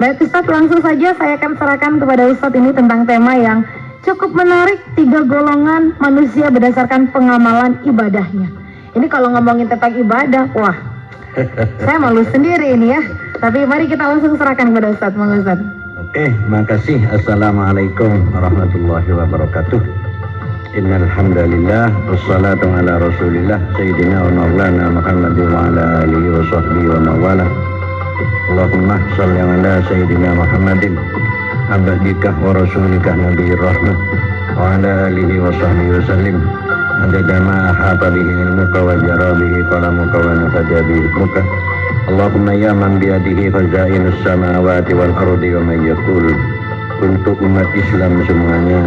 Baik Ustadz, langsung saja saya akan serahkan kepada Ustadz ini tentang tema yang cukup menarik, 3 golongan manusia berdasarkan pengamalan ibadahnya. Ini kalau ngomongin tentang ibadah, wah, saya malu sendiri ini ya. Tapi mari kita langsung serahkan kepada Ustadz. Monggo Ustadz. Oke, makasih. Assalamualaikum warahmatullahi wabarakatuh. Innal hamdalillah wassalatu ala Rasulillah sayyidina wa maulana Muhammadin wa ala alihi wa sahbihi wa mawala. Allahumma shalli ala sayyidina Muhammadin abdika wa rasulika nabiyir rahmah wa ala alihi wa sahbihi wa sallim. Adada ma ahata bihi ilmuka wa jara bihi qalamuka wa nafaja bihi ilmuka. Allahumma ya man biyadihi khazainus samawati wal ardi wa may yaqul. Untuk umat Islam semuanya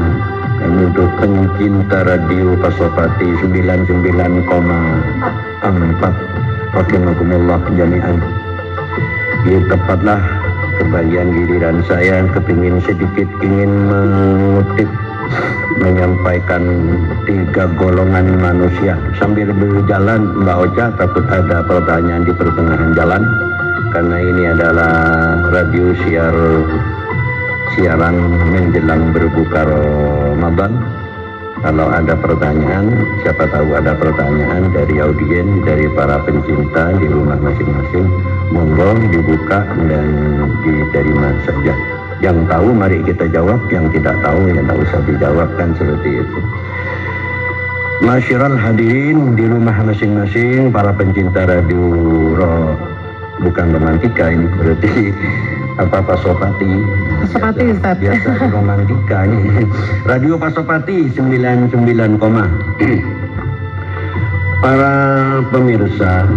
dan untuk pencinta radio Pasopati 99,4 rahimakumullah jami'an. Ya tepatlah kebagian giliran saya kepingin sedikit ingin mengutip menyampaikan 3 golongan manusia sambil berjalan. Mbak Ocha, takut ada pertanyaan di pertengahan jalan karena ini adalah radio siaran menjelang berbuka Ramadan. Kalau ada pertanyaan, siapa tahu ada pertanyaan dari audien, dari para pencinta di rumah masing-masing, monggo dibuka dan diterima saja. Yang tahu mari kita jawab, yang tidak tahu ya tidak usah dijawab, kan seperti itu. Masyiral hadirin di rumah masing-masing, para pencinta radio bukan romantika ini berarti apa Pasopati. Pasopati Ustaz. Biasa romantika ini. Radio Pasopati 99, para pemirsa,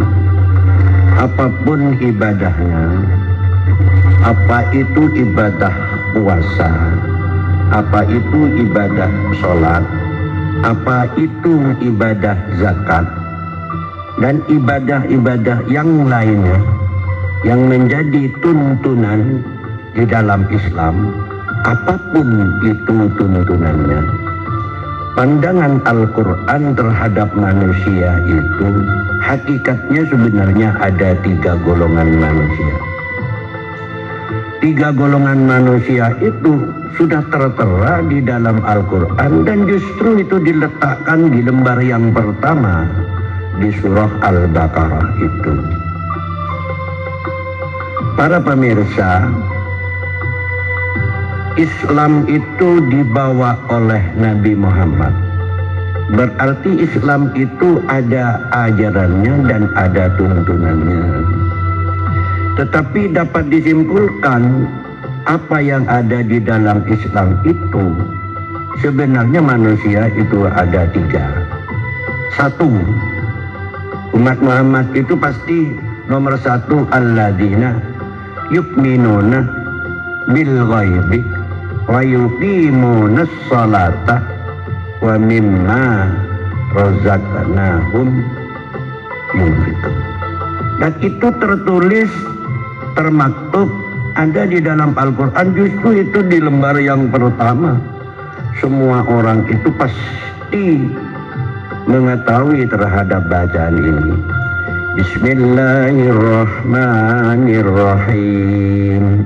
apapun ibadahnya, apa itu ibadah puasa, apa itu ibadah sholat, apa itu ibadah zakat, dan ibadah-ibadah yang lainnya yang menjadi tuntunan di dalam Islam, apapun itu tuntunannya, pandangan Al-Quran terhadap manusia itu hakikatnya sebenarnya ada 3 golongan manusia. 3 golongan manusia itu sudah tertera di dalam Al-Quran dan justru itu diletakkan di lembar yang pertama di surah Al-Baqarah itu. Para pemirsa, Islam itu dibawa oleh Nabi Muhammad. Berarti Islam itu ada ajarannya dan ada tuntunannya. Tetapi dapat disimpulkan apa yang ada di dalam Islam itu sebenarnya manusia itu ada 3. 1, umat Muhammad itu pasti nomor 1 alladzina yu'minuna bil ghaibi wa yuqimunas salata wa mimma razaqnahum yunfiqun. Dan itu tertulis, termaktub, ada di dalam Al-Quran, justru itu di lembar yang pertama. Semua orang itu pasti mengetahui terhadap bacaan ini. Bismillahirrahmanirrahim.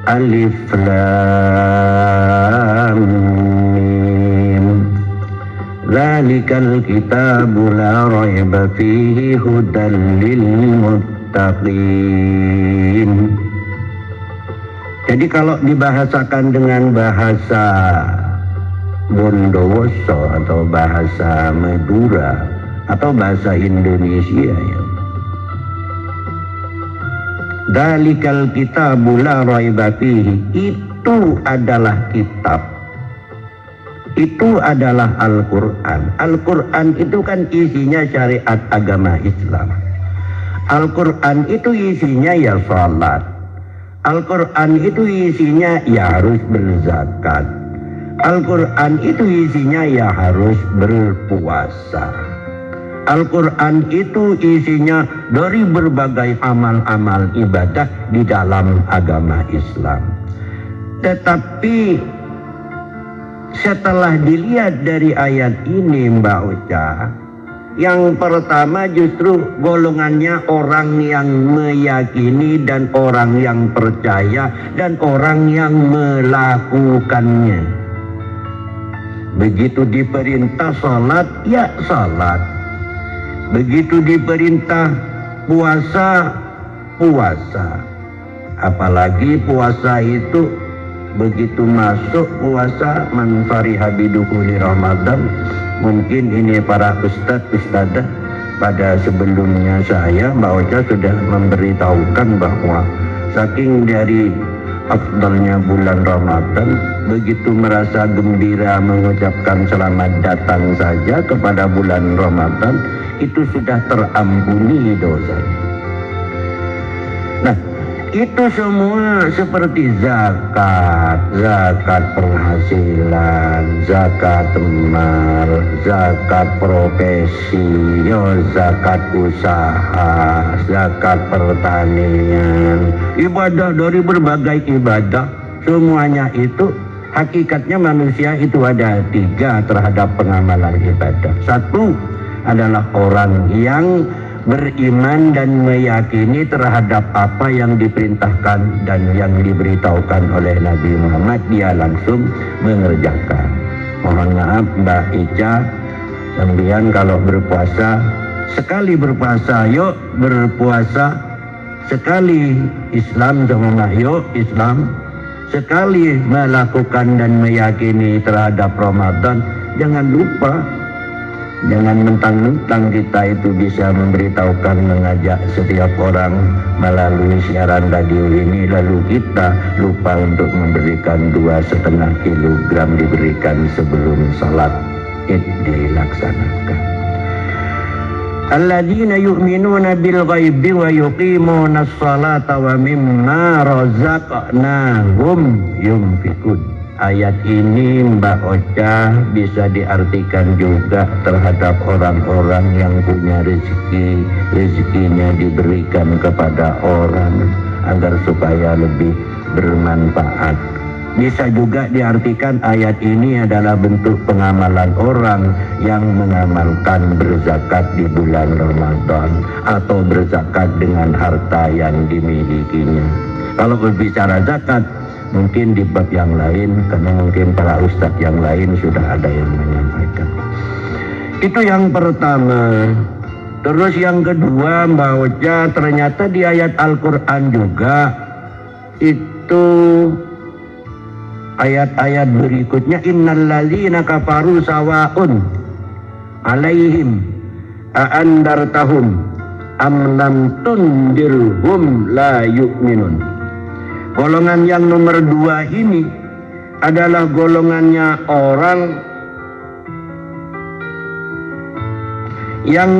Alif Lam Mim. Dzalikal kitabu la raiba fihi hudan lil muttaqin. Jadi kalau dibahasakan dengan bahasa Bondowoso atau bahasa Madura atau bahasa Indonesia ya, Dzalikal kitabu la raiba fihi, itu adalah kitab, itu adalah Al-Quran. Al-Quran itu kan isinya syariat agama Islam. Al-Quran itu isinya ya salat. Al-Quran itu isinya ya harus berzakat. Al-Quran itu isinya ya harus berpuasa. Al-Quran itu isinya dari berbagai amal-amal ibadah di dalam agama Islam. Tetapi setelah dilihat dari ayat ini Mbak Ocha, Yang pertama justru golongannya orang yang meyakini dan orang yang percaya dan orang yang melakukannya. Begitu diperintah salat, ya salat. Begitu diperintah puasa, puasa. Apalagi puasa itu begitu masuk puasa man fariha bidukhuli Ramadan. Mungkin ini para ustadz pada sebelumnya saya Mbak Ocha sudah memberitahukan bahwa saking dari afdalnya bulan Ramadan, begitu merasa gembira mengucapkan selamat datang saja kepada bulan Ramadan, itu sudah terampuni dosanya. Nah, itu semua seperti zakat penghasilan, zakat mal, zakat profesi, zakat usaha, zakat pertanian, ibadah dari berbagai ibadah. Semuanya itu hakikatnya manusia itu ada 3 terhadap pengamalan ibadah. Satu adalah orang yang beriman dan meyakini terhadap apa yang diperintahkan dan yang diberitahukan oleh Nabi Muhammad, dia langsung mengerjakan. Mohon maaf Mbak Ica, sampean kalau berpuasa, sekali berpuasa yuk berpuasa, sekali Islam sama yuk Islam, sekali melakukan dan meyakini terhadap Ramadan. Jangan lupa, jangan mentang-mentang kita itu bisa memberitahukan, mengajak setiap orang melalui siaran radio ini, lalu kita lupa untuk memberikan 2,5 kilogram diberikan sebelum salat Id dilaksanakan. Alladzina yu'minuna bil ghaibi wa yuqimuna as-salata wa mimma razaqnahum yunfikun. Ayat ini Mbak Ocha bisa diartikan juga terhadap orang-orang yang punya rezeki, rezekinya diberikan kepada orang agar supaya lebih bermanfaat. Bisa juga diartikan ayat ini adalah bentuk pengamalan orang yang mengamalkan berzakat di bulan Ramadan atau berzakat dengan harta yang dimilikinya. Kalau berbicara zakat, mungkin di bab yang lain, karena mungkin para ustadz yang lain sudah ada yang menyampaikan. Itu yang pertama. Terus yang kedua Mbak Ocha, ternyata di ayat Al-Quran juga itu ayat-ayat berikutnya, innalladzina kafaru sawa'un alaihim a'andartahum am lam tundirhum la yu'minun. Golongan yang nomor 2 ini adalah golongannya orang yang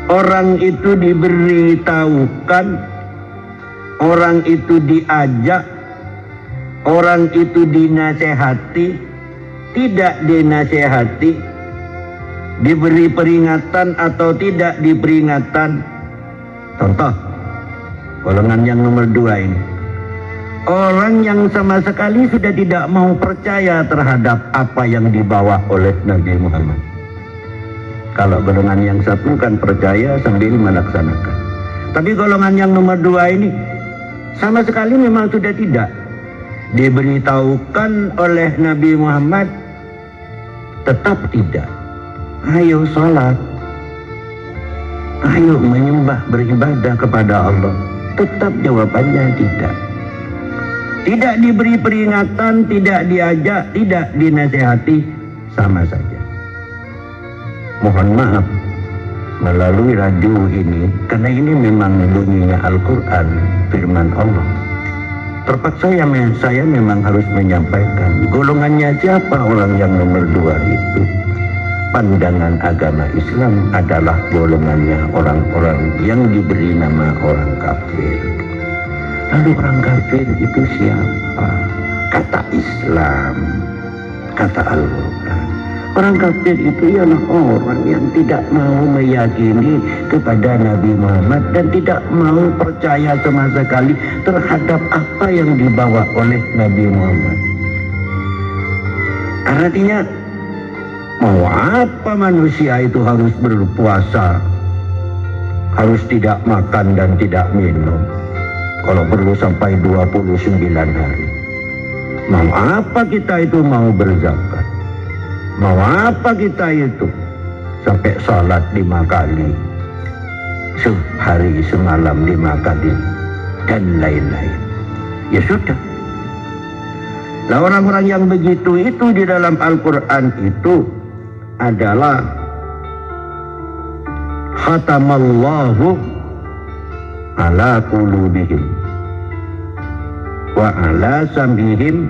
orang itu diberitahukan, orang itu diajak, orang itu dinasehati, tidak dinasehati, diberi peringatan atau tidak diperingatan. Contoh, golongan yang nomor 2 ini, orang yang sama sekali sudah tidak mau percaya terhadap apa yang dibawa oleh Nabi Muhammad. Kalau golongan yang satu kan percaya sambil melaksanakan. Tapi golongan yang nomor 2 ini sama sekali memang sudah tidak diberitahukan oleh Nabi Muhammad, tetap tidak. Ayo sholat, ayo menyembah, beribadah kepada Allah, tetap jawabannya tidak. Tidak diberi peringatan, tidak diajak, tidak dinasehati, sama saja. Mohon maaf melalui radio ini, karena ini memang bunyinya Al-Quran, firman Allah. Terpaksa saya memang harus menyampaikan golongannya siapa orang yang nomor 2 itu. Pandangan agama Islam adalah golongannya orang-orang yang diberi nama orang kafir. Lalu orang kafir itu siapa? Kata Islam, kata Al-Quran, orang kafir itu ialah orang yang tidak mau meyakini kepada Nabi Muhammad dan tidak mau percaya sama sekali terhadap apa yang dibawa oleh Nabi Muhammad. Artinya Mau apa manusia itu harus berpuasa, harus tidak makan dan tidak minum, kalau perlu sampai 29 hari. Mau apa kita itu mau berzakat? Mau apa kita itu sampai salat 5 kali, sehari semalam 5 kali, dan lain-lain? Ya sudah. Nah, orang-orang yang begitu itu di dalam Al-Quran itu adalah khatamallahu ala qulubihim wa ala sam'ihim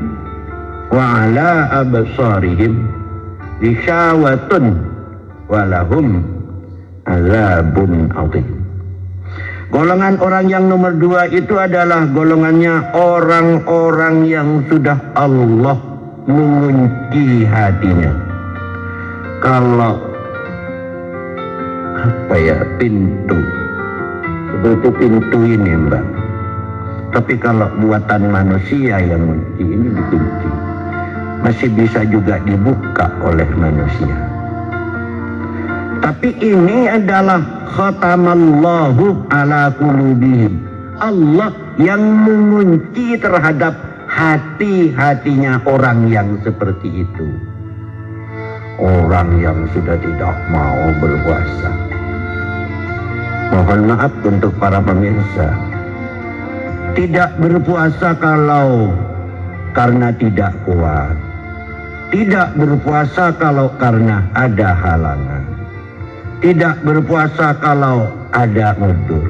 wa ala absarihim gishawatun walahum azabun adzim. Golongan orang yang nomor 2 itu adalah golongannya orang-orang yang sudah Allah mengunci hatinya. Kalau apa ya, pintu seperti pintu ini Mbak, tapi kalau buatan manusia yang kunci ini dikunci, masih bisa juga dibuka oleh manusia. Tapi ini adalah khatamallahu ala qulubihim, Allah yang mengunci terhadap hati-hatinya orang yang seperti itu. Orang yang sudah tidak mau berpuasa. Mohon maaf untuk para pemirsa, tidak berpuasa kalau karena tidak kuat, tidak berpuasa kalau karena ada halangan, tidak berpuasa kalau ada udzur.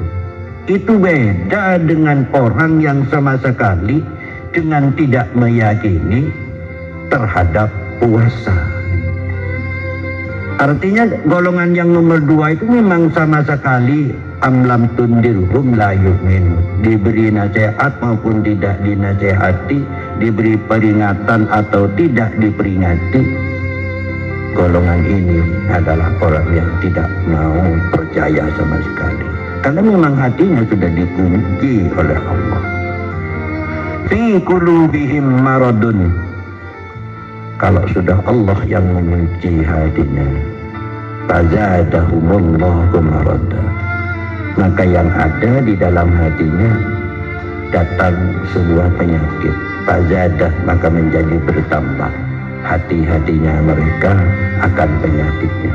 Itu beda dengan orang yang sama sekali dengan tidak meyakini terhadap puasa. Artinya golongan yang nomor 2 itu memang sama sekali amlam tundirhum la yu'min, diberi nasihat maupun tidak dinasihati, diberi peringatan atau tidak diperingati. Golongan ini adalah orang yang tidak mau percaya sama sekali, karena memang hatinya sudah dikunci oleh Allah. Fi qulubihim maradun. Kalau sudah Allah yang mengunci hatinya, fazadahumullahu marada, maka yang ada di dalam hatinya datang sebuah penyakit. Fazadah, maka menjadi bertambah hati-hatinya mereka akan penyakitnya.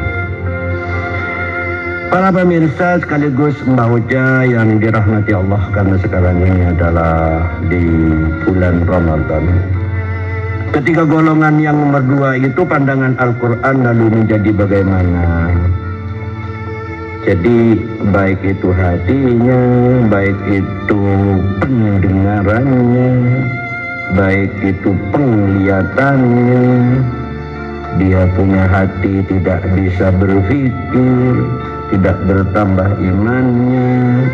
Para pemirsa sekaligus Mbah Uja yang dirahmati Allah, karena sekarang ini adalah di bulan Ramadan. Ketika golongan yang nomor 2 itu pandangan Al-Quran lalu menjadi bagaimana? Jadi baik itu hatinya, baik itu pendengarannya, baik itu penglihatannya, dia punya hati tidak bisa berpikir, tidak bertambah imannya.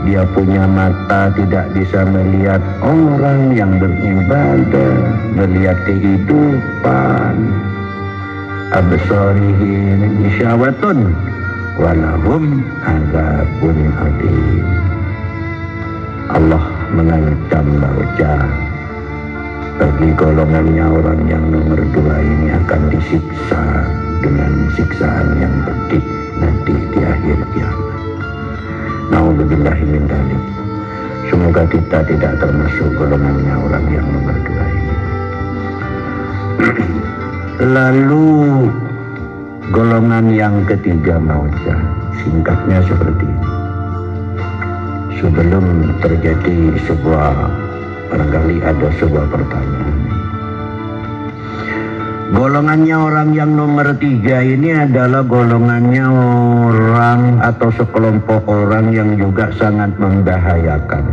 Dia punya mata tidak bisa melihat orang yang beribadah, melihat kehidupan. Absarihim isyawatun walahum azabun adzim. Allah mengancam baca bagi golongannya orang yang nomor 2 ini akan disiksa dengan siksaan yang pedih nanti di akhir kiamat. Na'udzubillahi min dzalik. Semoga kita tidak termasuk golongannya orang yang nomor 2 ini. Lalu golongan yang ketiga mauja, singkatnya seperti ini. Sebelum terjadi barangkali ada sebuah pertanyaan. Golongannya orang yang nomor 3 ini adalah golongannya orang atau sekelompok orang yang juga sangat membahayakan.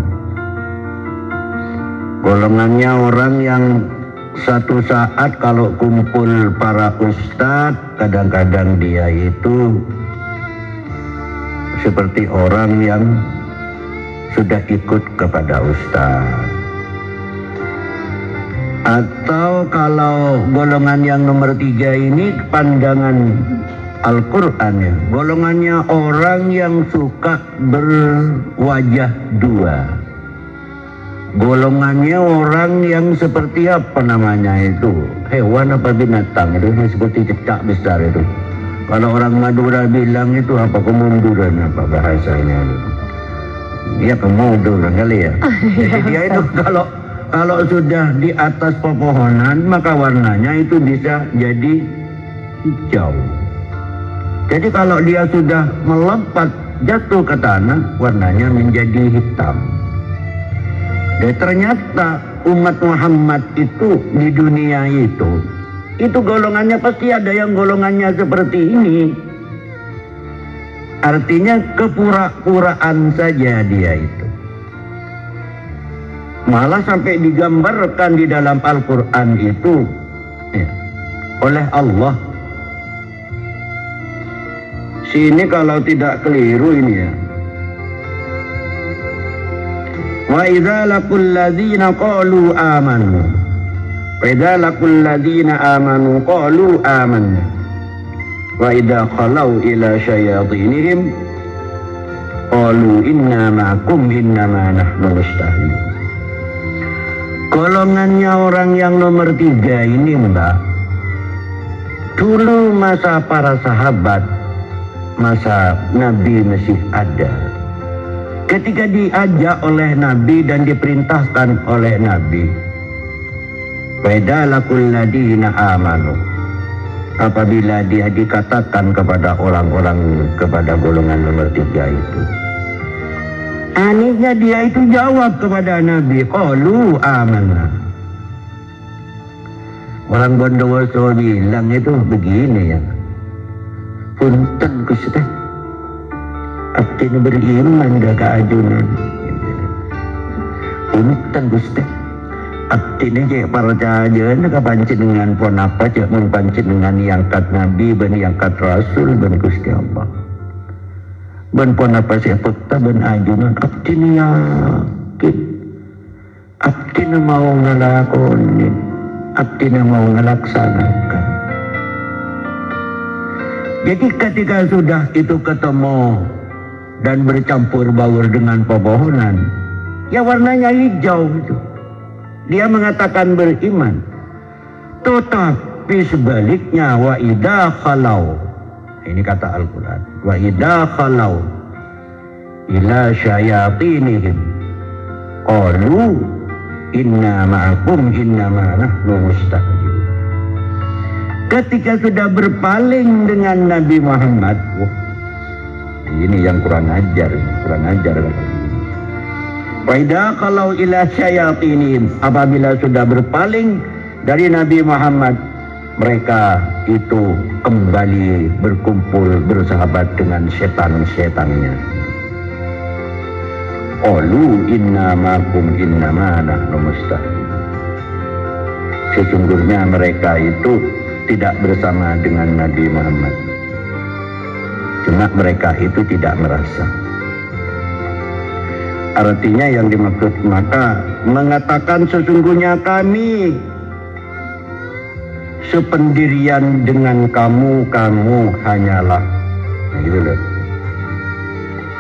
Golongannya orang yang satu saat kalau kumpul para ustadz, kadang-kadang dia itu seperti orang yang sudah ikut kepada ustadz. Atau kalau golongan yang nomor 3 ini pandangan Al-Quran ya, golongannya orang yang suka berwajah 2. golongannya orang yang seperti apa namanya itu, hewan apa binatang itu, seperti cecak besar itu. Kalau orang Madura bilang itu apa, kemunduran apa bahasanya itu. Dia kemunduran kali ya. Jadi dia itu kalau sudah di atas pepohonan maka warnanya itu bisa jadi hijau. Jadi kalau dia sudah melompat jatuh ke tanah, warnanya menjadi hitam. Dan ternyata umat Muhammad itu di dunia itu golongannya pasti ada yang golongannya seperti ini. Artinya kepura-puraan saja dia itu. Malah sampai digambarkan di dalam Al-Quran itu oleh Allah. Sini kalau tidak keliru ini ya. Wa idza laqul ladzina qalu amanu. Wa idza laqul ladzina amanu qalu amanna. Wa idza khalau ila syayatinihim qalu inna ma'akum innama nahnu mustahzi'un. Golongannya orang yang nomor 3 ini, Mbak. Dulu masa para sahabat, masa Nabi masih ada, ketika diajak oleh Nabi dan diperintahkan oleh Nabi, "Fadalakul ladina amanu." Apabila dia dikatakan kepada orang-orang, kepada golongan nomor 3 itu, anehnya dia itu jawab kepada Nabi, qalu amanna. Orang Bondowoso bilang itu begini ya, punten Gusti, abdi beriman gak keajunan. Punten Gusti, abdi cek percaya ke panjenengan pun apa, cek mun panjenengan diangkat Nabi ben diangkat Rasul ben Gusti Allah. Ben pun apa sih fakta ben ajunan abdi yakin, abdi mau ngelakonin, abdi mau ngelaksanakan. Jadi ketika sudah itu ketemu dan bercampur baur dengan pepohonan, ya warnanya hijau itu. Dia mengatakan beriman. Tetapi sebaliknya wa idza khalau. Ini kata Al-Quran. Wa idza khalau ila syayatinihim qalu inna ma'akum innama nahnu mustahzi'un. Ketika sudah berpaling dengan Nabi Muhammad, ini yang kurang ajar. Wa idza khalau ila syayatinihim, apabila sudah berpaling dari Nabi Muhammad, mereka itu kembali berkumpul bersahabat dengan setan-setannya. Qalu inna ma'akum innama nahnu mustahzi'un. Sesungguhnya mereka itu tidak bersama dengan Nabi Muhammad, cuma mereka itu tidak merasa. Artinya yang dimaksud maka mengatakan sesungguhnya kami sependirian dengan kamu hanyalah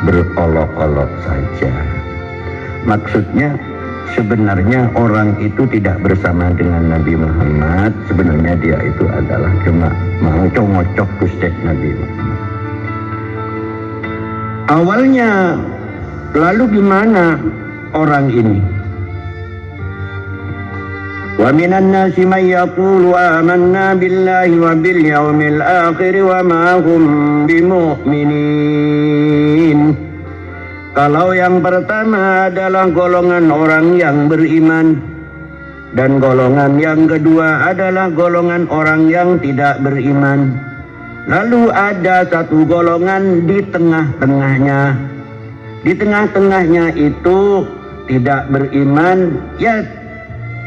berolok-olok saja. Maksudnya sebenarnya orang itu tidak bersama dengan Nabi Muhammad, sebenarnya dia itu adalah cuma mau ngocok Gusti Nabi Muhammad. Awalnya lalu gimana orang ini? Wa minan nasi may yaqulu amanna billahi wa bil yaumil akhir wa ma hum bimu'minin. Kalau yang pertama adalah golongan orang yang beriman, dan golongan yang kedua adalah golongan orang yang tidak beriman. Lalu ada satu golongan di tengah-tengahnya. Di tengah-tengahnya itu tidak beriman ya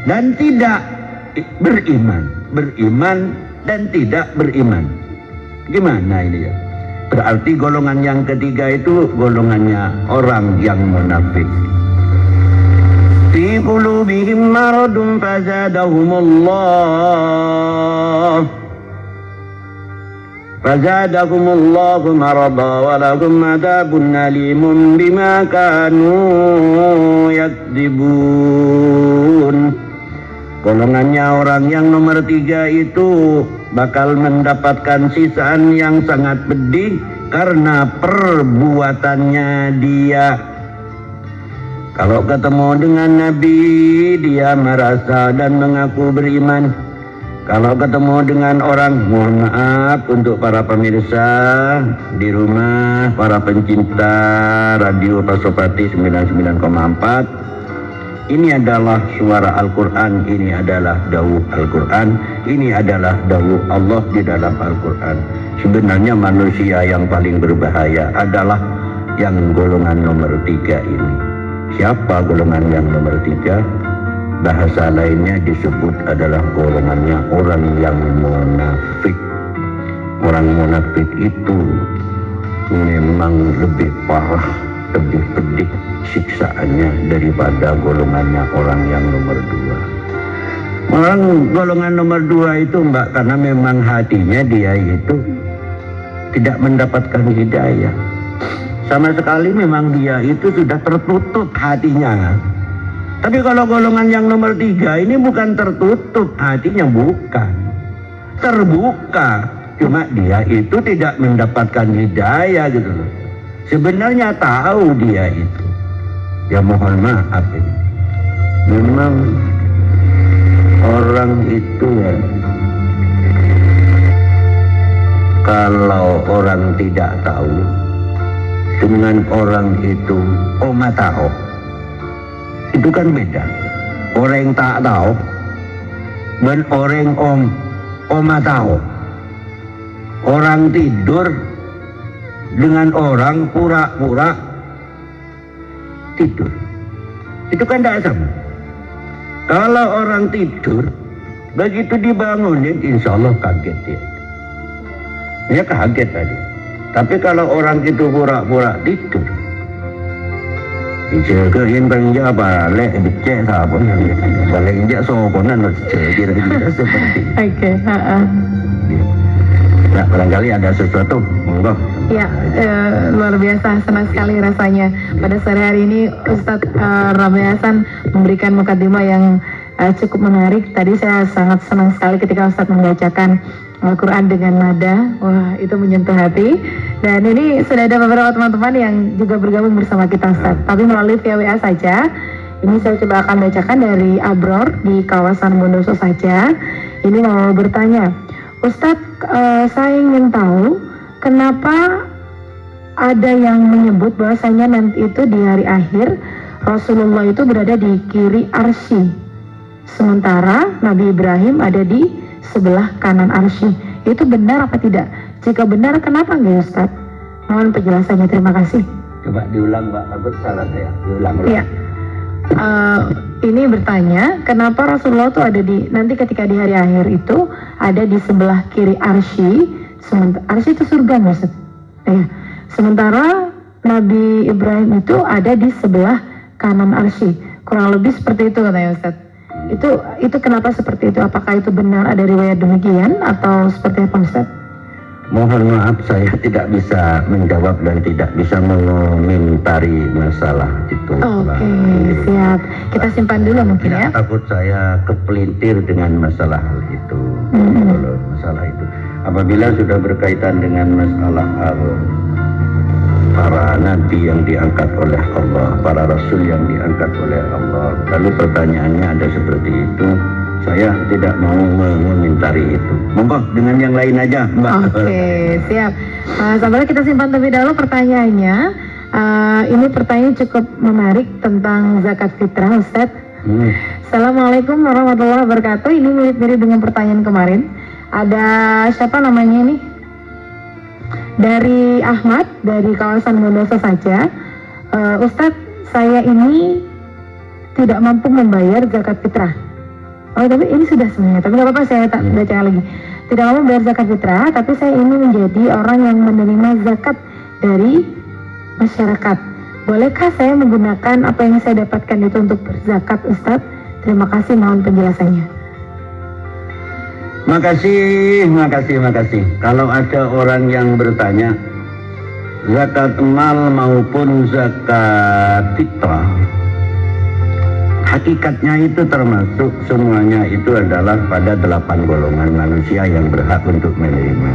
dan tidak beriman, beriman dan tidak beriman. Gimana ini ya? Berarti golongan yang ketiga itu golongannya orang yang munafik. Fi qulubihim maradun fazadahumullah. fazadakumullahu marada wa lahum adzabun alimun bima kanu yakdzibun. Golongannya orang yang nomor 3 itu bakal mendapatkan sisaan yang sangat pedih karena perbuatannya dia. Kalau ketemu dengan Nabi, dia merasa dan mengaku beriman. Kalau ketemu dengan orang, mohon maaf untuk para pemirsa di rumah, para pencinta Radio Pasopati 99,4. Ini adalah suara Al-Quran, ini adalah dawuh Al-Quran, ini adalah dawuh Allah di dalam Al-Quran. Sebenarnya manusia yang paling berbahaya adalah yang golongan nomor 3 ini. Siapa golongan yang nomor 3? Bahasa lainnya disebut adalah golongannya orang yang munafik. Orang munafik itu memang lebih parah, lebih pedih siksaannya daripada golongannya orang yang nomor 2. Orang golongan nomor 2 itu Mbak, karena memang hatinya dia itu tidak mendapatkan hidayah. Sama sekali memang dia itu sudah tertutup hatinya. Tapi kalau golongan yang nomor 3 ini bukan tertutup hatinya, bukan. Terbuka. Cuma dia itu tidak mendapatkan hidayah gitu loh. Sebenarnya tahu dia itu. Ya mohon maaf ini. Memang orang itu ya, kalau orang tidak tahu dengan orang itu tahu, itu kan beda. Orang tak tahu dan orang tahu. Orang tidur dengan orang pura-pura tidur, itu kan tidak sama. Kalau orang tidur, begitu dibangunin, insya Allah kaget dia. Dia kaget tadi. Tapi kalau orang itu pura-pura tidur, dijagain kerja balik dicek sabun, balik dia sokonan kira-kira seperti. Oke. Nah, barangkali ada sesuatu, monggo. Ya, luar biasa, senang sekali rasanya pada sore hari ini Ustadz Ramli Hasan memberikan mukadimah yang cukup menarik. Tadi saya sangat senang sekali ketika Ustadz membacakan Al-Quran dengan nada, wah itu menyentuh hati. Dan ini sudah ada beberapa teman-teman yang juga bergabung bersama kita Ustadz, tapi melalui via WA saja. Ini saya coba akan bacakan dari Abror di kawasan Bondoso saja. Ini mau bertanya, Ustadz, saya ingin tahu kenapa ada yang menyebut bahwasanya nanti itu di hari akhir Rasulullah itu berada di kiri arsy, sementara Nabi Ibrahim ada di sebelah kanan arsy. Itu benar apa tidak? Jika benar, kenapa enggak Ustadz? Mohon penjelasannya, terima kasih. Coba diulang Mbak, takut salah saya. Diulang. Iya. Ini bertanya, kenapa Rasulullah itu ada di, nanti ketika di hari akhir itu ada di sebelah kiri arsy, sementara arsy itu surga nggak Ustadz? Ya. Sementara Nabi Ibrahim itu ada di sebelah kanan arsy. Kurang lebih seperti itu katanya Ustadz. Itu kenapa seperti itu? Apakah itu benar ada riwayat demikian atau seperti apa Ustadz? Mohon maaf, saya tidak bisa menjawab dan tidak bisa mengomentari masalah itu. Oke, siap. Kita simpan dulu mungkin ya. Takut saya kepelintir dengan masalah hal itu. Kalau masalah itu, apabila sudah berkaitan dengan masalah para nabi yang diangkat oleh Allah, para rasul yang diangkat oleh Allah, lalu pertanyaannya ada seperti itu, saya tidak mau mengomentari itu. Monggo dengan yang lain aja, Mbak. Oke, siap. Sahabat, kita simpan terlebih dahulu pertanyaannya. Ini pertanyaan cukup menarik tentang zakat fitrah, Ustadz. Assalamualaikum warahmatullahi wabarakatuh. Ini mirip-mirip dengan pertanyaan kemarin. Ada siapa namanya ini? Dari Ahmad, dari kawasan Bondoso saja. Ustadz, saya ini tidak mampu membayar zakat fitrah. Oh, tapi ini sudah sebenarnya, tapi nggak apa-apa, saya tak baca lagi. Tidak mampu membayar zakat fitrah, tapi saya ini menjadi orang yang menerima zakat dari masyarakat. Bolehkah saya menggunakan apa yang saya dapatkan itu untuk berzakat, Ustadz? Terima kasih, mohon penjelasannya. Makasih. Kalau ada orang yang bertanya zakat mal maupun zakat fitrah, hakikatnya itu termasuk semuanya itu adalah pada 8 golongan manusia yang berhak untuk menerima.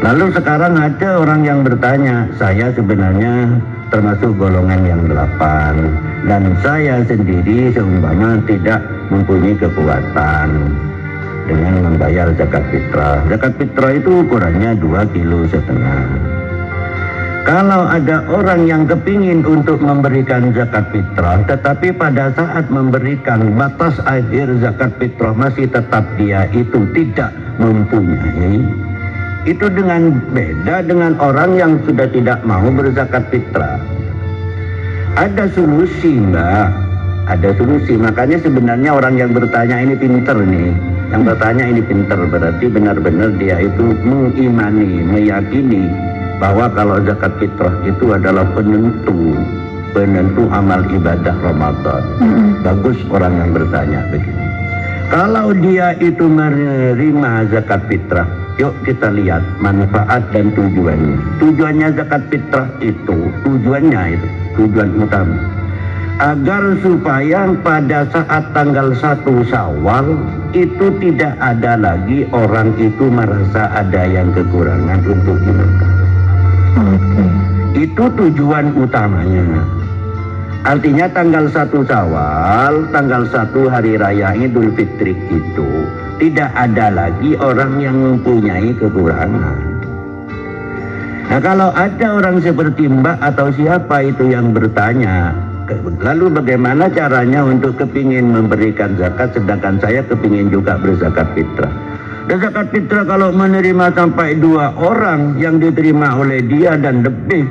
Lalu sekarang ada orang yang bertanya, saya sebenarnya termasuk golongan yang 8 dan saya sendiri seumpama tidak mempunyai kekuatan dengan membayar zakat fitrah. Zakat fitrah itu ukurannya 2,5 kilo. Kalau ada orang yang kepingin untuk memberikan zakat fitrah, tetapi pada saat memberikan batas akhir zakat fitrah masih tetap dia itu tidak mempunyai, itu dengan beda dengan orang yang sudah tidak mau berzakat fitrah. Ada solusi, Mbak. Ada solusi. Makanya sebenarnya orang yang bertanya ini pinter nih. Yang bertanya ini pinter, berarti benar-benar dia itu mengimani, meyakini bahwa kalau zakat fitrah itu adalah penentu amal ibadah Ramadan. Bagus orang yang bertanya begini. Kalau dia itu menerima zakat fitrah, yuk kita lihat manfaat dan tujuannya. Tujuannya zakat fitrah itu, tujuan utama, agar supaya pada saat tanggal 1 Syawal itu tidak ada lagi orang itu merasa ada yang kekurangan untuk dimakan. Itu tujuan utamanya. Artinya tanggal 1 Syawal, tanggal 1 hari raya Idul Fitri itu tidak ada lagi orang yang mempunyai kekurangan. Nah, kalau ada orang seperti Mbak atau siapa itu yang bertanya, lalu bagaimana caranya untuk kepingin memberikan zakat sedangkan saya kepingin juga berzakat fitrah. Dan zakat fitrah kalau menerima sampai 2 orang yang diterima oleh dia dan lebih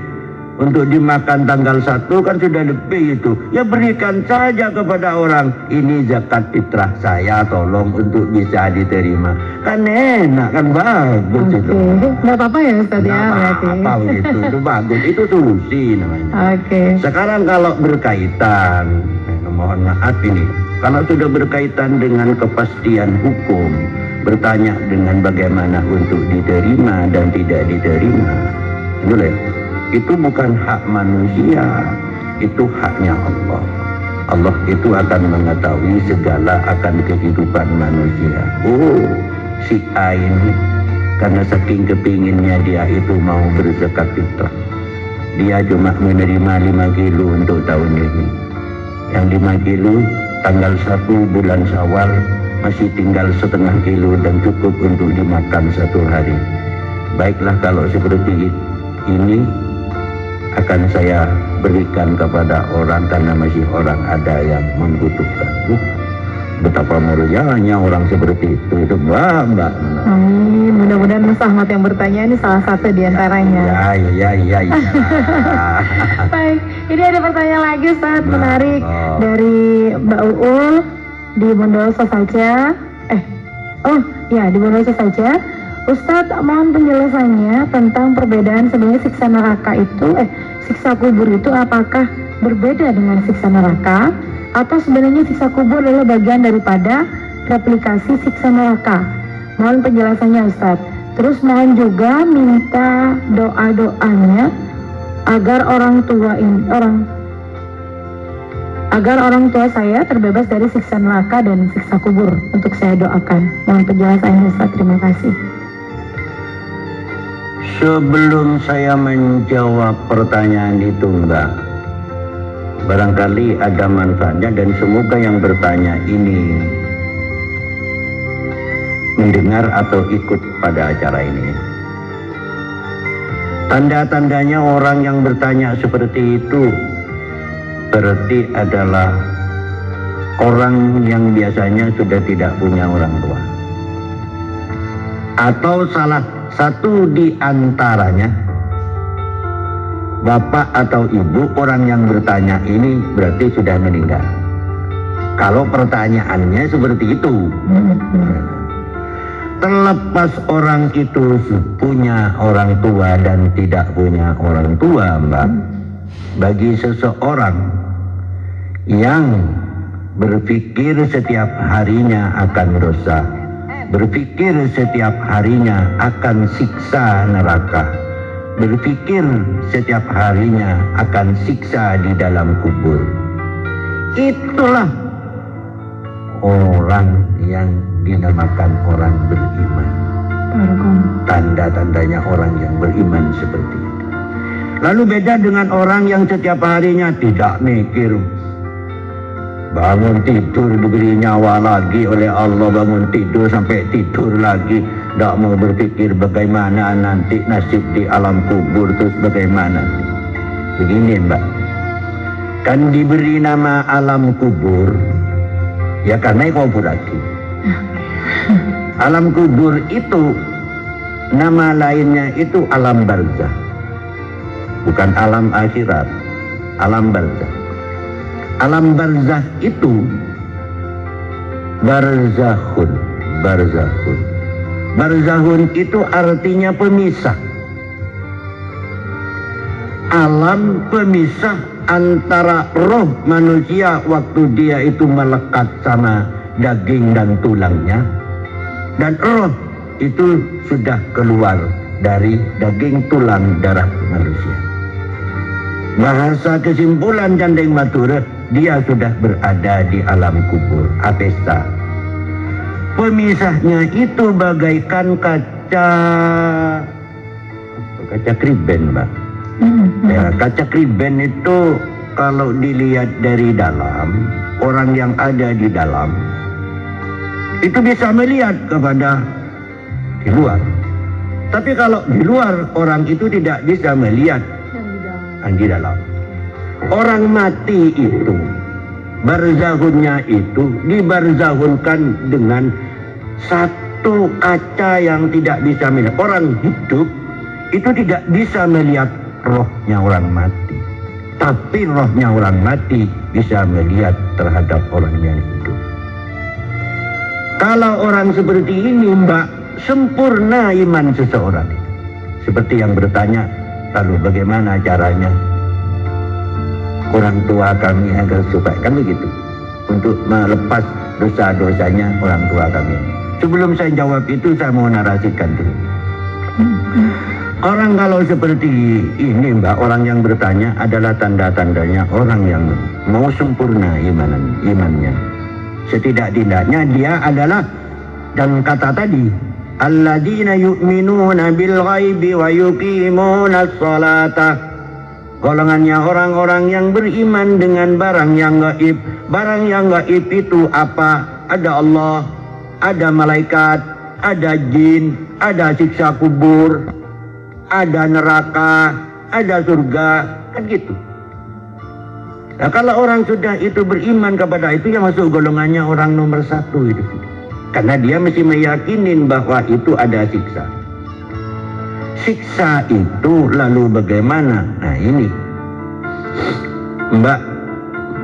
untuk dimakan tanggal 1 kan sudah lebih itu. Ya berikan saja kepada orang, ini zakat fitrah saya, tolong untuk bisa diterima. Kan enak, kan bagus itu. Nggak apa-apa ya Ustaz ya berarti. Apa begitu, itu bagus, itu solusi namanya. Sekarang kalau berkaitan, mohon maaf ini, kalau sudah berkaitan dengan kepastian hukum, bertanya dengan bagaimana untuk diterima dan tidak diterima, itu bukan hak manusia, itu haknya Allah. Allah itu akan mengetahui segala akan kehidupan manusia. Oh, si A ini karena saking kepinginnya dia itu mau berzakat fitrah, dia cuma menerima 5 kilo untuk tahun ini. Yang 5 kilo tanggal 1 bulan Syawal masih tinggal 1/2 kilo dan cukup untuk dimakan 1 hari. Baiklah kalau seperti ini akan saya berikan kepada orang karena masih orang ada yang membutuhkan. Betapa mulianya orang seperti itu Mbak. Amin. Mudah-mudahan Mas Ahmad yang bertanya ini salah satu diantaranya. Ya. Baik, ini ada pertanyaan lagi Ustaz, menarik dari Mbak Uul di Bondowoso saja. Di Bondowoso saja. Ustadz, mohon penjelasannya tentang perbedaan sebenarnya siksa neraka itu, siksa kubur itu apakah berbeda dengan siksa neraka atau sebenarnya siksa kubur adalah bagian daripada replikasi siksa neraka? Mohon penjelasannya Ustadz. Terus mohon juga minta doa-doanya agar orang tua saya terbebas dari siksa neraka dan siksa kubur, untuk saya doakan. Mohon penjelasannya Ustadz, terima kasih. Sebelum saya menjawab pertanyaan itu Mbak, barangkali ada manfaatnya dan semoga yang bertanya ini mendengar atau ikut pada acara ini. Tanda-tandanya orang yang bertanya seperti itu berarti adalah orang yang biasanya sudah tidak punya orang tua, atau salah satu di antaranya bapak atau ibu orang yang bertanya ini berarti sudah meninggal. Kalau pertanyaannya seperti itu, terlepas orang itu punya orang tua dan tidak punya orang tua Mbak, bagi seseorang yang berpikir setiap harinya akan dosa, berpikir setiap harinya akan siksa neraka, berpikir setiap harinya akan siksa di dalam kubur. Itulah orang yang dinamakan orang beriman. Tanda-tandanya orang yang beriman seperti itu. Lalu beda dengan orang yang setiap harinya tidak mikir. Bangun tidur diberi nyawa lagi oleh Allah, bangun tidur sampai tidur lagi, tidak mau berpikir bagaimana nanti nasib di alam kubur, terus bagaimana. Begini Mbak, kan diberi nama alam kubur ya karena kubur lagi. Alam kubur itu nama lainnya itu alam barzah, bukan alam akhirat, alam barzah. Alam barzah itu barzahun. Barzahun itu artinya pemisah. Alam pemisah antara roh manusia waktu dia itu melekat sama daging dan tulangnya, dan roh itu sudah keluar dari daging tulang darah manusia. Bahasa kesimpulan Candeng Matura, dia sudah berada di alam kubur, apesta. Pemisahnya itu bagaikan kaca kriben, Mbak. Ya, kaca kriben itu kalau dilihat dari dalam, orang yang ada di dalam itu bisa melihat kepada di luar. Tapi kalau di luar, orang itu tidak bisa melihat yang di dalam. Orang mati itu, barzahunnya itu dibarzahunkan dengan satu kaca yang tidak bisa melihat. Orang hidup itu tidak bisa melihat rohnya orang mati, tapi rohnya orang mati bisa melihat terhadap orang yang hidup. Kalau orang seperti ini, Mbak, sempurna iman seseorang. Seperti yang bertanya, lalu bagaimana caranya orang tua kami agar supaya kami gitu untuk melepas dosa-dosanya orang tua kami. Sebelum saya jawab itu, saya mau narasikan dulu. Orang kalau seperti ini, Mbak, orang yang bertanya adalah tanda-tandanya orang yang mau sempurna imannya. Setidak-tidaknya dia adalah, dan kata tadi, alladzina yu'minuna bil ghaibi wa yuqimuna sholata. Golongannya orang-orang yang beriman dengan barang yang gaib. Barang yang gaib itu apa? Ada Allah, ada malaikat, ada jin, ada siksa kubur, ada neraka, ada surga, kan gitu. Nah, kalau orang sudah itu beriman kepada itu, ya masuk golongannya orang nomor 1 itu. Karena dia mesti meyakinin bahwa itu ada siksa. Siksa itu lalu bagaimana? Nah ini, Mbak,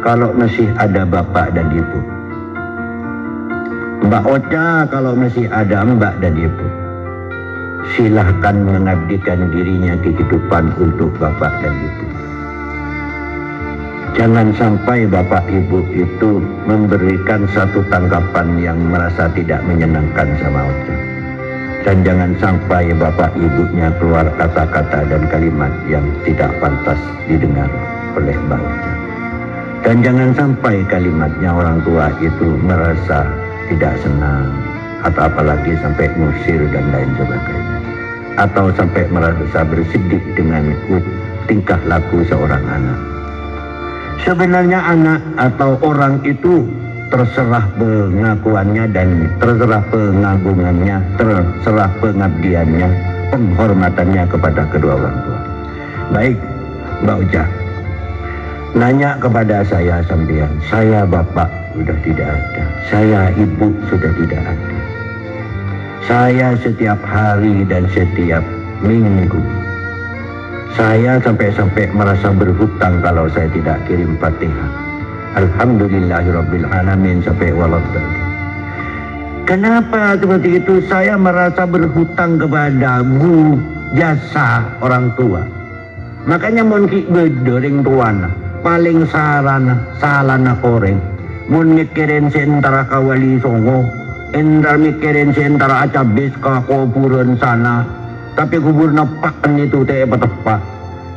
kalau masih ada bapak dan ibu, Mbak Ocha kalau masih ada mbak dan ibu, silahkan mengabdikan dirinya kehidupan untuk bapak dan ibu. Jangan sampai bapak ibu itu memberikan satu tanggapan yang merasa tidak menyenangkan sama Ocha. Dan jangan sampai bapak ibunya keluar kata-kata dan kalimat yang tidak pantas didengar oleh Mbak Ocha. Dan jangan sampai kalimatnya orang tua itu merasa tidak senang, atau apalagi sampai ngusir dan lain sebagainya, atau sampai merasa bersedih dengan tingkah laku seorang anak. Sebenarnya anak atau orang itu terserah pengakuannya dan terserah pengagungannya, terserah pengabdiannya, penghormatannya kepada kedua orang tua. Baik, Mbak Ocha, nanya kepada saya sampean, saya bapak sudah tidak ada, saya ibu sudah tidak ada. Saya setiap hari dan setiap minggu, saya sampai merasa berhutang kalau saya tidak kirim Fatihah. Alhamdulillahirabbil alamin sampai waladhdallin. Kenapa seperti itu? Saya merasa berhutang kepada guru jasa orang tua. Makanya mun ki bedering tuana paling salana koreng mun mikirin sentara kawali songo Entar mikirin si entar acabis ke kuburan sana, tapi kubur nepakan itu teh tepat.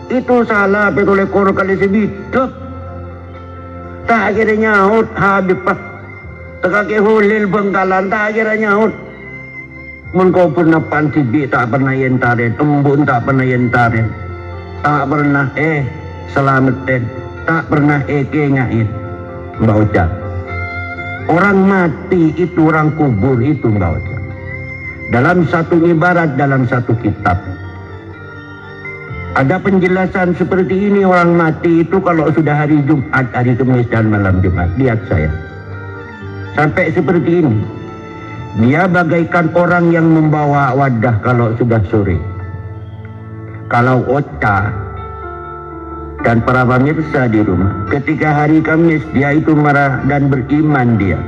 Itu salah petulekor kali sebidak. Tak kira nyaut habis pak. Tekake hulil bengkalan tak kira nyaut. Mun kubur nepan sibi tak pernah yentarin, embun tak pernah yentarin, tak pernah selamatin, tak pernah kengain. Mbak Ucap. Orang mati itu, orang kubur itu Mbak Ocha. Dalam satu ibarat, dalam satu kitab ada penjelasan seperti ini. Orang mati itu kalau sudah hari Jumat, hari Kamis dan malam Jumat, lihat saya sampai seperti ini. Dia bagaikan orang yang membawa wadah kalau sudah sore. Kalau Ocha dan para pemirsa di rumah, ketika hari Kamis dia itu marah dan beriman dia,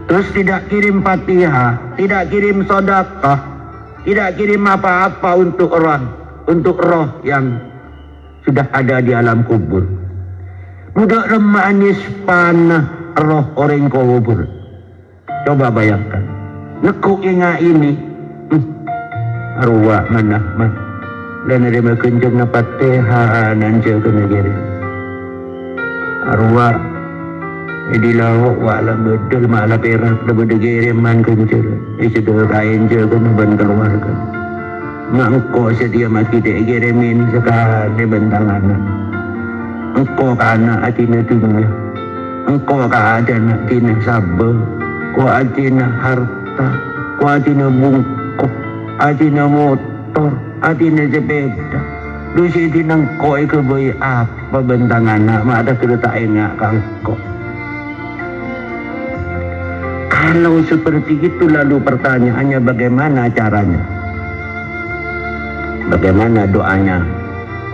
terus tidak kirim Fatihah, tidak kirim sedekah, tidak kirim apa-apa untuk orang, untuk roh yang sudah ada di alam kubur. Mudah remanis panah roh orang kubur. Coba bayangkan, nekuk inga ini, arwah mana mana. Dan ada makunjung na Fatihah nanti ke negeri arwah jadi lawak wala bedel malah perak da bedegere man kunjur sudah kain je kan ban keluarga ngangko sedia maki de geremin sekali bentangan engko kana atina dunia engko ka ada nak tina sabar ko atina harta ko atina bungkuk atina motor atina sepeda lusi tinang koi kebay apa bentangan nak mak ada kereta enggak kangko. Kalau seperti itu lalu pertanyaannya bagaimana caranya, bagaimana doanya,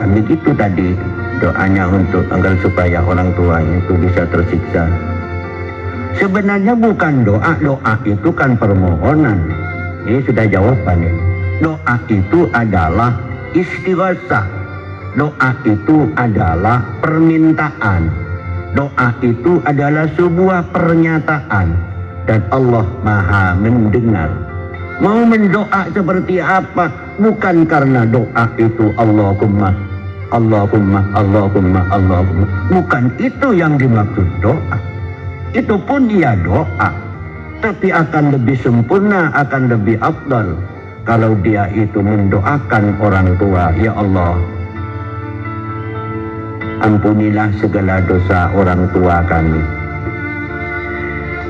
kan begitu tadi doanya untuk agar supaya orang tua itu bisa tersiksa. Sebenarnya bukan doa, doa itu kan permohonan. Ini sudah jawaban ini. Doa itu adalah istighosah. Doa itu adalah permintaan. Doa itu adalah sebuah pernyataan. Dan Allah Maha mendengar. Mau mendoa seperti apa? Bukan karena doa itu Allahumma, Allahumma, Allahumma, Allahumma. Bukan itu yang dimaksud doa. Itu pun dia doa. Tapi akan lebih sempurna, akan lebih afdal kalau dia itu mendoakan orang tua, ya Allah, ampunilah segala dosa orang tua kami.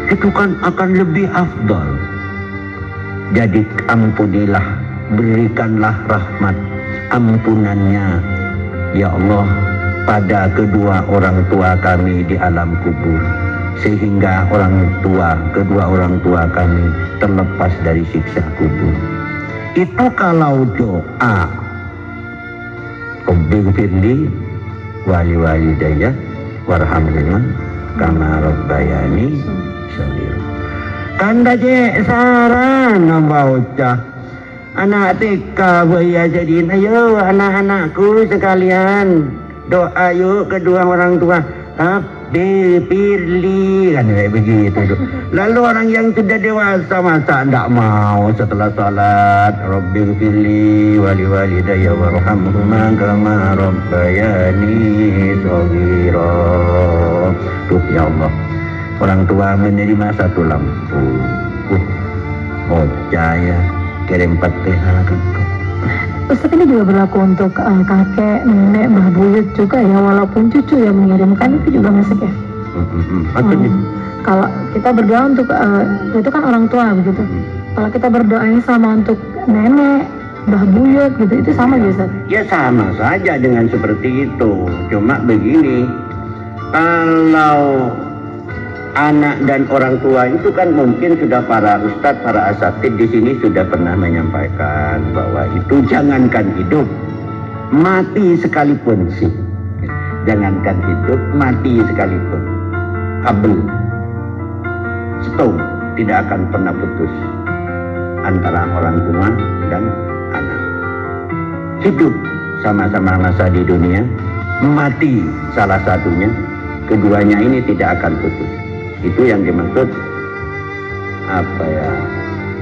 Itu kan akan lebih afdal. Jadi ampunilah, berikanlah rahmat ampunannya, ya Allah, pada kedua orang tua kami di alam kubur, sehingga kedua orang tua kami terlepas dari siksa kubur. Itu kalau doa. Rabbighfirli wali walidayya warhamhuma kama rabbayani shaghira. Kanda je saran nambauca anak TK bahaya jadiin, ayo anak-anakku sekalian doa yuk kedua orang tua. Firli kan kayak begitu. Lalu orang yang sudah dewasa masa tidak mau setelah salat Rabbighfirli wali walidayya warhamhuma kama rabbayani shaghira. Tuh ya Allah, orang tua menerima satu lampu. Percaya kirim Fatihah ke kau. Ustaz, ini juga berlaku untuk kakek, nenek, mbah buyut juga ya, walaupun cucu yang mengirimkan itu juga masuk ya. Kalau kita berdoa untuk itu kan orang tua begitu. Kalau kita berdoanya sama untuk nenek, mbah buyut gitu, itu sama ya Ustaz? Ya sama saja dengan seperti itu. Cuma begini, kalau anak dan orang tua itu kan mungkin sudah para ustadz, para asatid di sini sudah pernah menyampaikan bahwa itu jangankan hidup, mati sekalipun sih. Jangankan hidup, mati sekalipun. Kabel, stone tidak akan pernah putus antara orang tua dan anak. Hidup sama-sama masa di dunia, mati salah satunya, keduanya ini tidak akan putus. Itu yang dimaksud apa ya,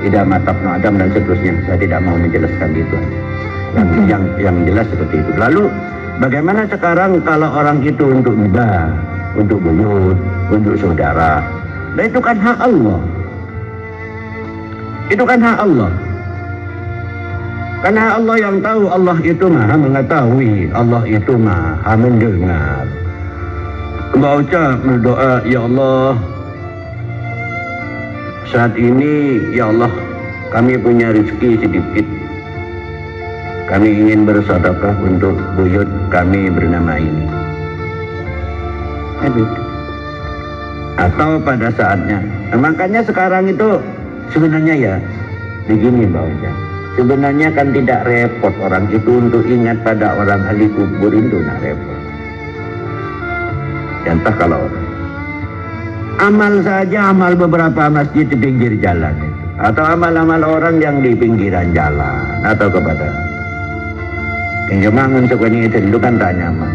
tidak matapno Adam dan seterusnya. Saya tidak mau menjelaskan itu. Yang jelas seperti itu. Lalu bagaimana sekarang kalau orang itu untuk mbah, untuk buyut, untuk saudara? Nah itu kan hak Allah. Itu kan hak Allah. Karena Allah yang tahu, Allah itu maha mengetahui, Allah itu maha mendengar. Baca berdoa, ya Allah, saat ini ya Allah kami punya rezeki sedikit, kami ingin bersedekah untuk buyut kami bernama ini. Atau pada saatnya, makanya sekarang itu sebenarnya ya begini Mbak Ocha, sebenarnya kan tidak repot orang itu untuk ingat pada orang ahli kubur itu, tidak repot. Entah kalau amal saja, amal beberapa masjid di pinggir jalan itu, atau amal-amal orang yang di pinggiran jalan, atau kepada yang cuma untuk ini itu kan tak nyaman.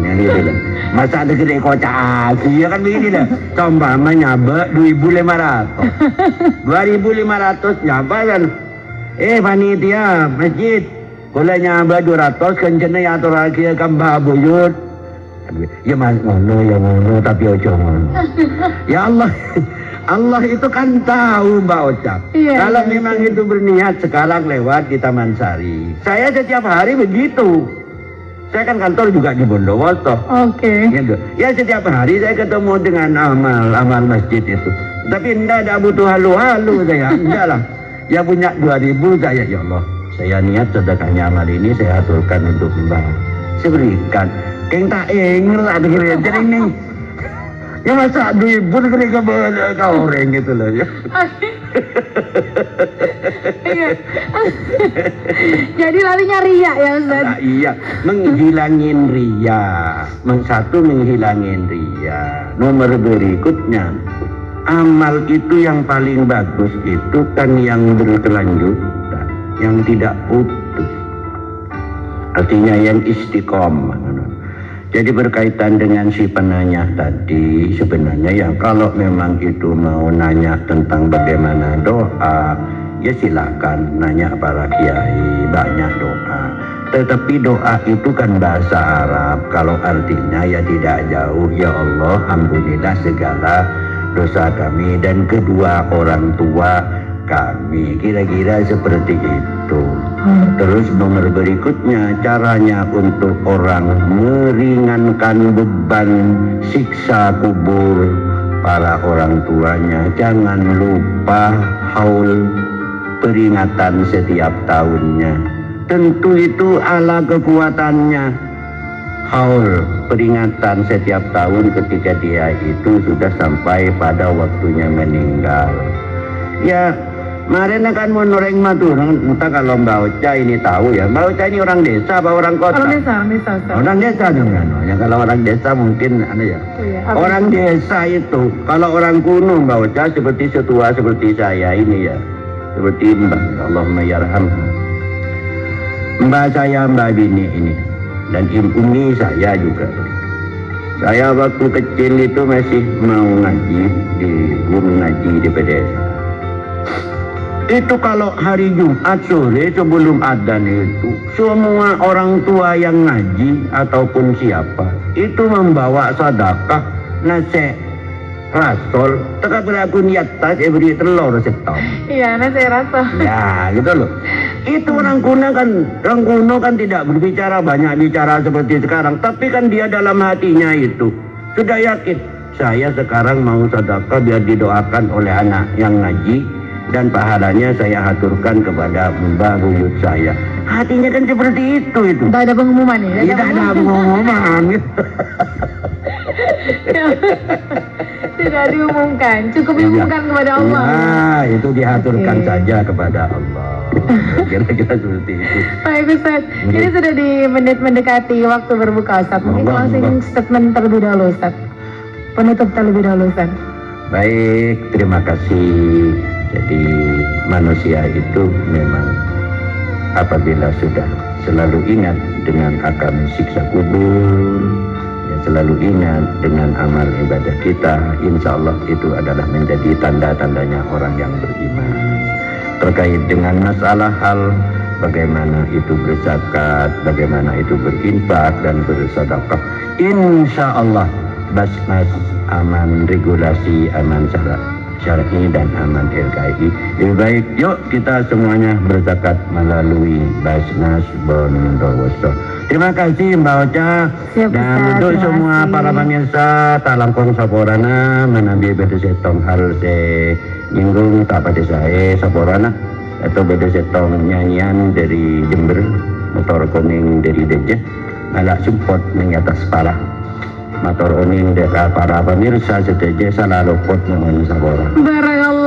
Ini itu lah. Masa ada gede kocak, ya kan begini lah. Coba nyaba 2.500, 2.500 nyaba kan. Panitia masjid, boleh nyaba 200 kencana ya atau lagi kambah buyut. Ya mas ngono tapi ojo ngono. Ya Allah, Allah itu kan tahu Mbak Ocha. Kalau memang itu berniat sekarang lewat di Taman Sari. Saya setiap hari begitu. Saya kan kantor juga di Bondowoso. Oke. Gitu. Ya setiap hari saya ketemu dengan amal masjid itu. Tapi enggak ada butuh halu-halu saya. Enggak lah. Ya punya 2.000 saya, ya Allah. Saya niat sedekahnya amal ini saya aturkan untuk Mbak. Saya berikan. Yang tak ingin ada gereja ini. Ya masa 2.000 gereja ke orang gitu loh ya. Jadi larinya ria ya Ustaz? Nah, iya, menghilangin ria. Satu menghilangin ria. Nomor berikutnya, amal itu yang paling bagus itu kan yang berkelanjutan, yang tidak putus. Artinya yang istiqomah. Jadi berkaitan dengan si penanya tadi, sebenarnya ya kalau memang itu mau nanya tentang bagaimana doa, ya silakan nanya para kiai, banyak doa. Tetapi doa itu kan bahasa Arab, kalau artinya ya tidak jauh, ya Allah ampunilah segala dosa kami dan kedua orang tua kami, kira-kira seperti itu. Terus nomor berikutnya, caranya untuk orang meringankan beban siksa kubur para orang tuanya, jangan lupa haul peringatan setiap tahunnya. Tentu itu ala kekuatannya, haul peringatan setiap tahun ketika dia itu sudah sampai pada waktunya meninggal. Ya kemarin kan mau noreng matur, entah kalau Mbak Ocha ini tahu ya. Mbak Ocha ini orang desa apa orang kota? Orang desa, Ustaz. Orang desa dong kan. Ya kalau orang desa mungkin ada ya. Orang desa itu, kalau orang kuno Mbak Ocha seperti setua seperti saya ini ya. Seperti Mbak, Allahumma yarham. Mbak saya Mbak Bini ini dan umi saya juga. Saya waktu kecil itu masih mau ngaji di guru ngaji di pedesa. Itu kalau hari Jumat sore sebelum adzan itu semua orang tua yang ngaji ataupun siapa itu membawa sedekah nasi rasol teka berlaku niat tas beri telur setong. Iya nasi rasol. Ya gitu loh. Itu orang kuno kan tidak berbicara banyak bicara seperti sekarang, tapi kan dia dalam hatinya itu sudah yakin saya sekarang mau sedekah biar didoakan oleh anak yang ngaji dan pahalanya saya aturkan kepada mbak buyut saya. Hatinya kan seperti itu. Tidak ada pengumuman ya? Tidak ada pengumuman. Tidak diumumkan, cukup diumumkan kepada Allah. Nah, itu diaturkan saja kepada Allah. Kira-kira seperti itu. Baik Ustaz, ini sudah di menit mendekati waktu berbuka Ustaz. Mungkin closing statement terlebih dahulu Ustaz. Penutup terlebih dahulu Ustaz. Baik, terima kasih. Jadi manusia itu memang apabila sudah selalu ingat dengan akan siksa kubur, ya selalu ingat dengan amal ibadah kita, insya Allah itu adalah menjadi tanda-tandanya orang yang beriman. Terkait dengan masalah hal bagaimana itu berzakat, bagaimana itu berinfak dan bersedekah, insya Allah Basnas aman regulasi, aman syar'i dan aman LKI. Lebih baik yuk kita semuanya berzakat melalui Basnas Bondowoso. Terima kasih Mbak Ocha. Siap, Dan Ustaz, untuk terima semua kasih. para pemirsa talangkong saporana menabi beda setong hal se nyinggung tak pada saya saporana atau beda setong nyanyian dari Jember motor kuning dari Dejah malah support ning atas para motor kuning dari para pemirsa seteje salah luput namun saporana. Barakallah